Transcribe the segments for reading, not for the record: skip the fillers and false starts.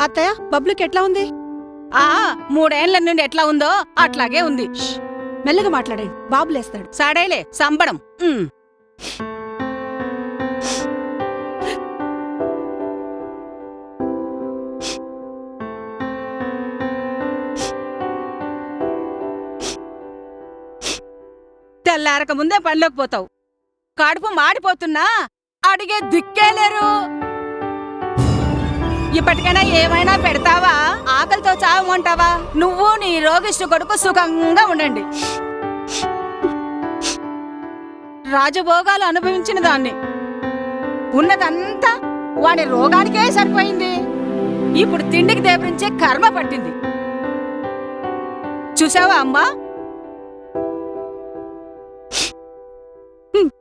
అత్తయ్య బబ్లుకి ఎట్లా ఉంది? 3 ఏళ్ల నుండి ఎట్లా ఉందో అట్లాగే ఉంది. మెల్లగా మాట్లాడండి, బాబు లేస్తాడు. సడేలే సంబడం. తెల్లారక ముందే పనిలోకి పోతావు. కడుపు మాడిపోతున్నా అడిగే దిక్కేలేరు. ఇప్పటికైనా ఏమైనా పెడతావా? ఆకలితో చావమంటావా? నువ్వు నీ రోగిష్టి కొడుకు సుఖంగా ఉండండి. రాజభోగాలు అనుభవించిన దాన్ని ఉన్నదంతా వాడి రోగానికే సరిపోయింది. ఇప్పుడు తిండికి దేవరించే కర్మ పట్టింది. చూసావా అమ్మా?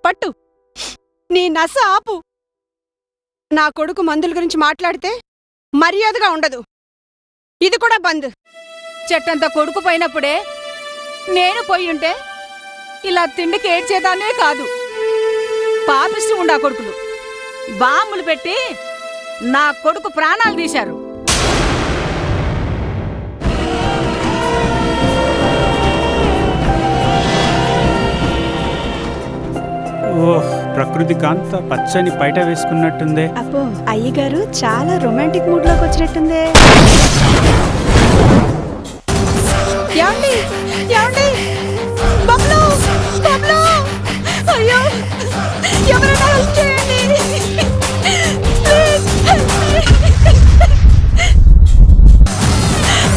పట్టు, నీ నస ఆపు. నా కొడుకు మందుల గురించి మాట్లాడితే మర్యాదగా ఉండదు. ఇది కూడా బంద్. చెట్టంత కొడుకు పోయినప్పుడే నేను పోయింటే ఇలా తిండికి ఏడ్చేదాన్నే కాదు. పాపిస్తూ ఉండా కొడుకులు బాంబులు పెట్టి నా కొడుకు ప్రాణాలు తీశారు. ఓహ్, ప్రకృతి కాంత పచ్చని పైట వేసుకున్నట్టుందే. అబ్బో, అయ్యగారు చాలా రొమాంటిక్ మూడ్ లోకి వచ్చినట్టుందే. ఏమండి, ఏమండి, బబ్లు, బబ్లు, అయ్యో, ఎవరైనా హెల్ప్ చేయండి. ప్లీజ్,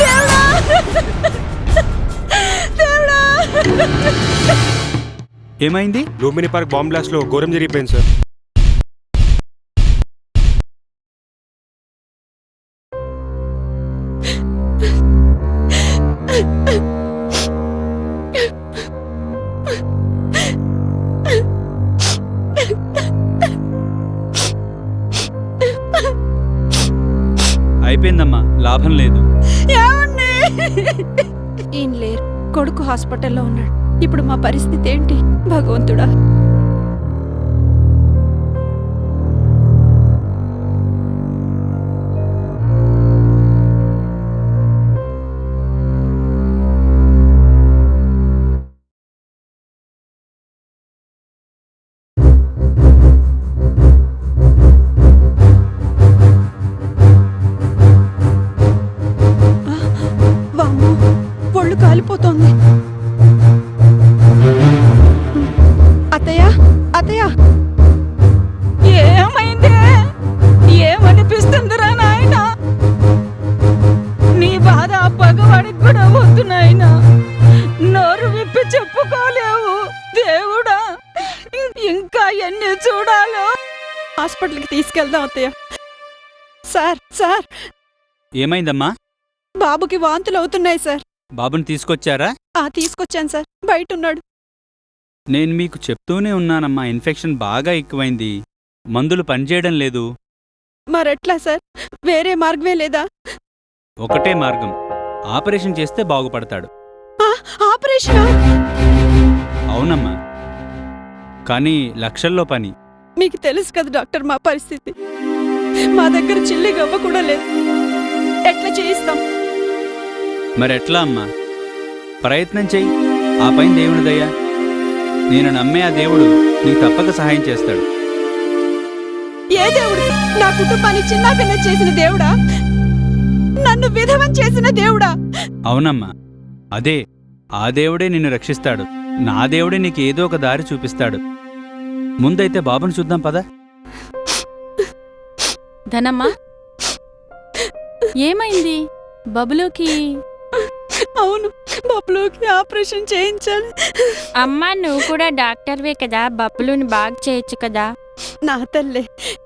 దేవుడా, దేవుడా. ఏమైంది? లూంబిని పార్క్ బాంబ్ బ్లాస్ట్ లో ఘోరం జరిగిపోయింది సార్. అయిపోయిందమ్మా, లాభం లేదు. ఈయన లేరు, కొడుకు హాస్పిటల్లో ఉన్నాడు. ఇప్పుడు మా పరిస్థితి ఏంటి భగవంతుడా? వామ్మో, ఒళ్ళు కాలిపోతోంది. అత్తయ్య, అత్తయ్య, ఏమైంది? ఏమనిపిస్తుందిరా నాయనా? నీ బాధ పగవాడికి కూడా వద్దు నాయనా. నోరు విప్పి చెప్పుకోలేవు. దేవుడా, ఇంకా ఎన్ని చూడాలో. హాస్పిటల్కి తీసుకెళ్దాం అత్తయ్య. సార్, సార్, ఏమైందమ్మా? బాబుకి వాంతులు అవుతున్నాయి సార్. బాబుని తీసుకొచ్చారా? తీసుకొచ్చాను సార్, బయట ఉన్నాడు. నేను మీకు చెప్తూనే ఉన్నానమ్మా, ఇన్ఫెక్షన్ బాగా ఎక్కువైంది, మందులు పనిచేయడం లేదు. మరెట్లా సార్? వేరే మార్గమే లేదా? ఒకటే మార్గం, ఆపరేషన్ చేస్తే బాగుపడతాడు. ఆపరేషనా? అవునమ్మా, కానీ లక్షల్లో పని. మీకు తెలుసు కదా డాక్టర్ మా పరిస్థితి. మా దగ్గర చిల్లి గవ్వ కూడా లేదు. ఎట్లా చేయిస్తాం? మరెట్లా అమ్మా? ప్రయత్నం చెయ్యి, ఆ పైన దేవుని దయ్యా. నేను నమ్మే ఆ దేవుడు నీకు తప్పక సహాయం చేస్తాడు. ఏ దేవుడు? నా కుటుంబాన్ని చిన్నాభిన్న చేసిన దేవుడా? నన్ను విధవం చేసిన దేవుడా? అవునమ్మా, అదే, ఆ దేవుడే నిన్ను రక్షిస్తాడు. నా దేవుడే నీకు ఏదో ఒక దారి చూపిస్తాడు. ముందైతే బాబుని చూద్దాం పద. ధనమ్మా, ఏమైంది బబులుకి? అవును, బబ్లుకి ఆపరేషన్ చేయించాలి. అమ్మా, నువ్వు కూడా డాక్టర్వే కదా, బబ్బులుని బాగా చేయొచ్చు కదా. నా తల్లే,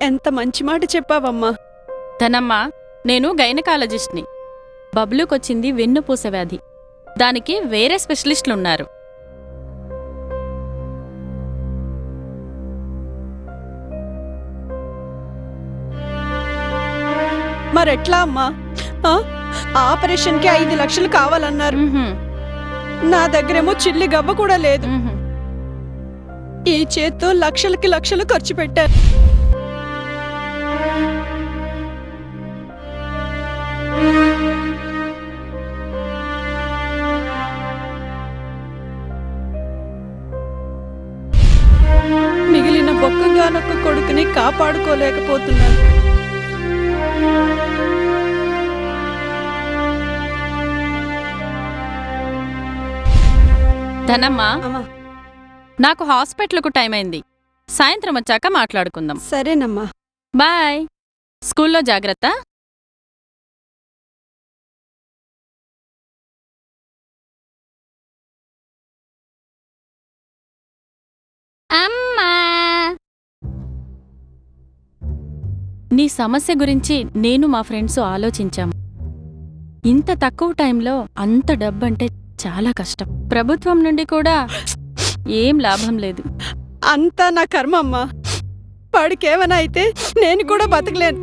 ఎంత మంచి మాట చెప్పావమ్మా. ధనమ్మా, నేను గైనకాలజిస్ట్ని. బబులుకొచ్చింది వెన్నుపూస వ్యాధి. దానికి వేరే స్పెషలిస్టులున్నారు. మరెట్లా అమ్మా? ఆపరేషన్కి 5 లక్షలు కావాలన్నారు. నా దగ్గరేమో చిల్లి గవ్వ కూడా లేదు. ఈ చేత్తో లక్షలకి లక్షలు ఖర్చు పెట్టారు. మిగిలిన ఒక్కగానొక్క కొడుకుని కాపాడుకోలేకపోతున్నాను. ధనమ్మా, అమ్మా నాకు హాస్పిటల్కు టైం అయింది. సాయంత్రం వచ్చాక మాట్లాడుకుందాం. సరేనమ్మా. బాయ్. స్కూల్లో జాగ్రత్త. అమ్మా నీ సమస్య గురించి నేను మా ఫ్రెండ్స్ ఆలోచించాము. ఇంత తక్కువ టైంలో అంత డబ్బంటే చాలా కష్టం. ప్రభుత్వం నుండి కూడా ఏం లాభం లేదు. అంతా నా కర్మ అమ్మా. వాడికేమైనా అయితే నేను కూడా బతకలేను.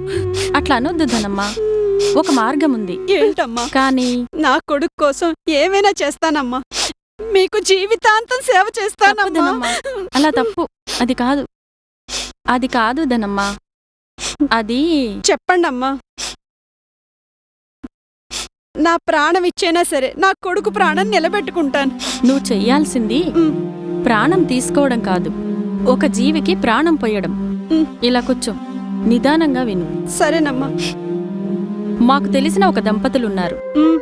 అట్లా అనొద్దు ధనమ్మా. ఒక మార్గం ఉంది. ఏంటమ్మా? కానీ నా కొడుకు కోసం ఏమైనా చేస్తానమ్మా. మీకు జీవితాంతం సేవ తప్పు చేస్తానమ్మా. ధనమ్మా. అలా తప్పు. అది కాదు. అది కాదు ధనమ్మా. అది చెప్పండమ్మా. నా ప్రాణం ఇచ్చైనా సరే నా కొడుకు ప్రాణం నిలబెట్టుకుంటాను. నువ్వు చెయ్యాల్సింది ఉమ్, ప్రాణం తీసుకోవడం కాదు, ఒక జీవికి ప్రాణం పోయడం. ఉమ్, ఇలా కూర్చో, నిదానంగా విను. సరేనమ్మా. మాకు తెలిసిన ఒక దంపతులున్నారు. ఉమ్,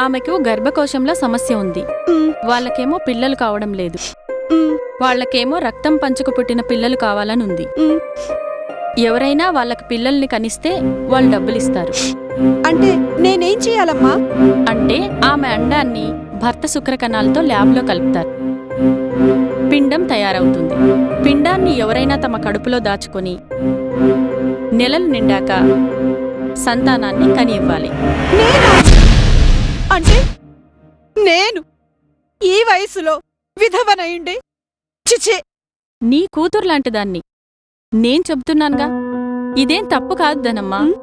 ఆమెకు గర్భకోశంలో సమస్య ఉంది. ఉమ్, వాళ్ళకేమో పిల్లలు కావడం లేదు. ఉమ్, వాళ్ళకేమో రక్తం పంచుకు పుట్టిన పిల్లలు కావాలని ఉంది. ఉమ్. ఎవరైనా వాళ్ళకి పిల్లల్ని కనిస్తే వాళ్ళు డబ్బులిస్తారు. అంటే నేనేం చేయాలమ్మా? అంటే ఆమె అండాన్ని భర్త శుక్రకణాలతో ల్యాబ్లో కలుపుతారు. పిండం తయారవుతుంది. పిండాన్ని ఎవరైనా తమ కడుపులో దాచుకొని నెలలు నిండాక సంతానాన్ని కనివ్వాలి. నేనా? అంటే నేను ఈ వయసులో విధవనయుండి? చిచే! నీ కూతురులాంటి దాన్ని. నేను చెబుతున్నానుగా, ఇదేం తప్పు కాదు ధనమ్మా. ఉమ్.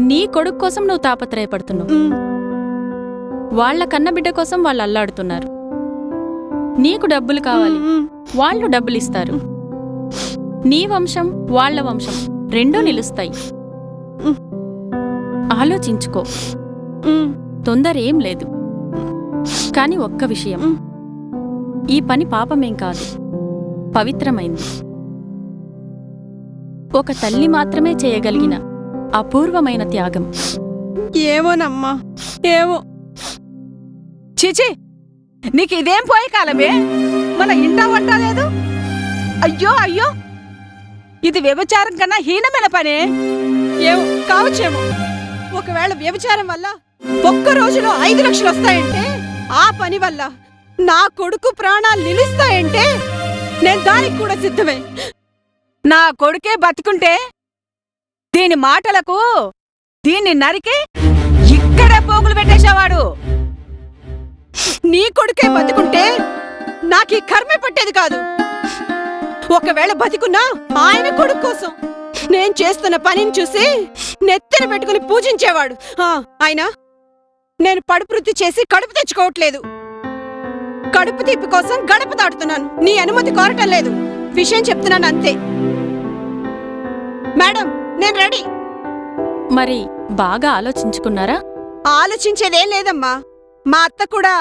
నీ కొడుకు కోసం నువ్వు తాపత్రయపడుతున్నావు. ఉమ్, వాళ్ల కన్నబిడ్డ కోసం వాళ్ళు అల్లాడుతున్నారు. నీకు డబ్బులు కావాలి, ఉమ్, వాళ్ళు డబ్బులిస్తారు. నీ వంశం వాళ్ల వంశం రెండూ నిలుస్తాయి. ఉమ్. ఆలోచించుకో. ఉమ్, తొందరేం లేదు. కాని ఒక్క విషయం, ఉమ్. ఈ పని పాపమేం కాదు, పవిత్రమైంది. ఒక తల్లి మాత్రమే చేయగలిగిన అపూర్వమైన త్యాగం. ఏమోనమ్మా, ఏమో. చిచి, నీకు ఇదేం పోయే కాలమే? మన ఇంటా వంట లేదు. అయ్యో అయ్యో, ఇది వ్యభిచారం కన్నా హీనమైన పనే. ఏమో కావచ్చేమో. ఒకవేళ వ్యభిచారం వల్ల ఒక్క రోజులో 5 లక్షలు వస్తాయంటే, ఆ పని వల్ల నా కొడుకు ప్రాణాలు నిలుస్తాయంటే నేను దానికి కూడా సిద్ధమే. నా కొడుకే బతికుంటే దీని మాటలకు దీన్ని నరికి ఇక్కడే పోగులు పెట్టేసేవాడు. నీ కొడుకే బతికుంటే నాకు ఈ కర్మే పట్టేది కాదు. ఒకవేళ బతికున్నా ఆయన కొడుకు కోసం నేను చేస్తున్న పనిని చూసి నెత్తిన పెట్టుకుని పూజించేవాడు. ఆయన నేను పడుపువృత్తి చేసి కడుపు తెచ్చుకోవట్లేదు. కడుపు తీపి కోసం గడప దాటుతున్నాను. నీ అనుమతి కోరటం లేదు. విషయం చెప్తున్నాను అంతే. మేడం, నేను రెడీ. మరి బాగా ఆలోచించుకున్నారా? ఆలోచించేదేం లేదమ్మా. మా అత్త కూడా.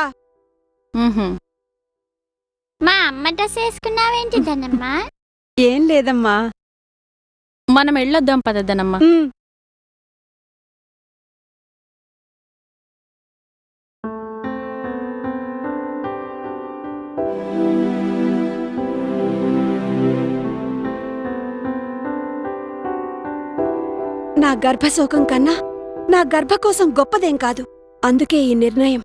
ఉహుం. మా అమ్మ డ్రెస్ వేసుకున్నావేంటి ధనమ్మా? ఏం లేదమ్మా. మనం వెళ్ళొద్దాం పదద్దనమ్మా. ఉమ్. నా గర్భశోకం కన్నా నా గర్భకోశం గొప్పదేం కాదు. అందుకే ఈ నిర్ణయం.